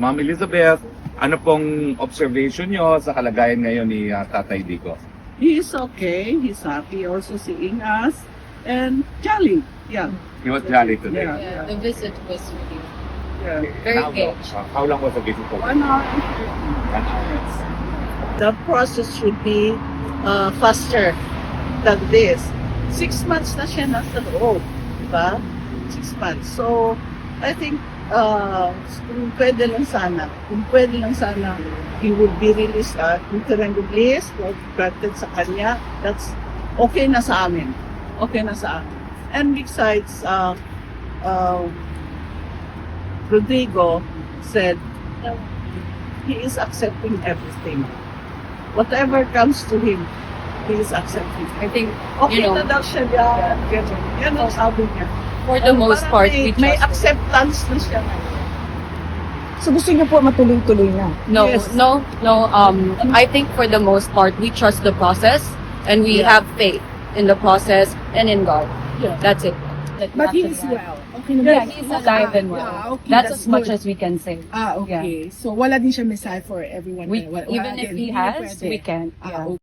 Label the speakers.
Speaker 1: Ma'am Elizabeth, ano pong observation nyo sa kalagayan ngayon ni Tatay Dico?
Speaker 2: He is okay. He's happy also seeing us and jolly. Yeah.
Speaker 1: He was jolly today.
Speaker 2: Yeah.
Speaker 3: Yeah, the visit was really
Speaker 2: Yeah.
Speaker 3: very
Speaker 1: How long-
Speaker 3: engaged.
Speaker 1: How long was the visit for?
Speaker 2: 1 hour.
Speaker 1: 1 hour.
Speaker 2: The process should be faster than this. 6 months na siya nasa loob. Diba? 6 months. So, I think kung pwede lang sana, he would be released, kung released, or granted sa kanya, that's okay na sa amin. Okay na sa amin. And besides, Rodrigo said he is accepting everything. Whatever comes to him, he is accepting.
Speaker 3: I think,
Speaker 2: Okay
Speaker 3: you know,
Speaker 2: na daw siya yan. Yan ang sabi niya.
Speaker 3: for the most
Speaker 2: Parang
Speaker 3: part,
Speaker 2: may,
Speaker 3: we
Speaker 2: may
Speaker 3: trust.
Speaker 2: acceptance na siya ngayon.
Speaker 4: So gusto niyo po matuloy-tuloy na?
Speaker 3: No,
Speaker 2: Yes.
Speaker 3: no. I think for the most part, we trust the process and we
Speaker 2: Yeah.
Speaker 3: have faith in the process and in God.
Speaker 2: Yeah.
Speaker 3: That's it.
Speaker 4: But he is well. Okay naman.
Speaker 3: Yeah, he's alive and well.
Speaker 4: Yeah, okay,
Speaker 3: that's as much
Speaker 4: good.
Speaker 3: as we can say.
Speaker 4: Okay. So wala din siya message for everyone.
Speaker 3: We,
Speaker 4: Wala
Speaker 3: even if
Speaker 4: din.
Speaker 3: he
Speaker 4: Hindi
Speaker 3: has,
Speaker 4: pwede.
Speaker 3: we can. Yeah.
Speaker 4: Okay.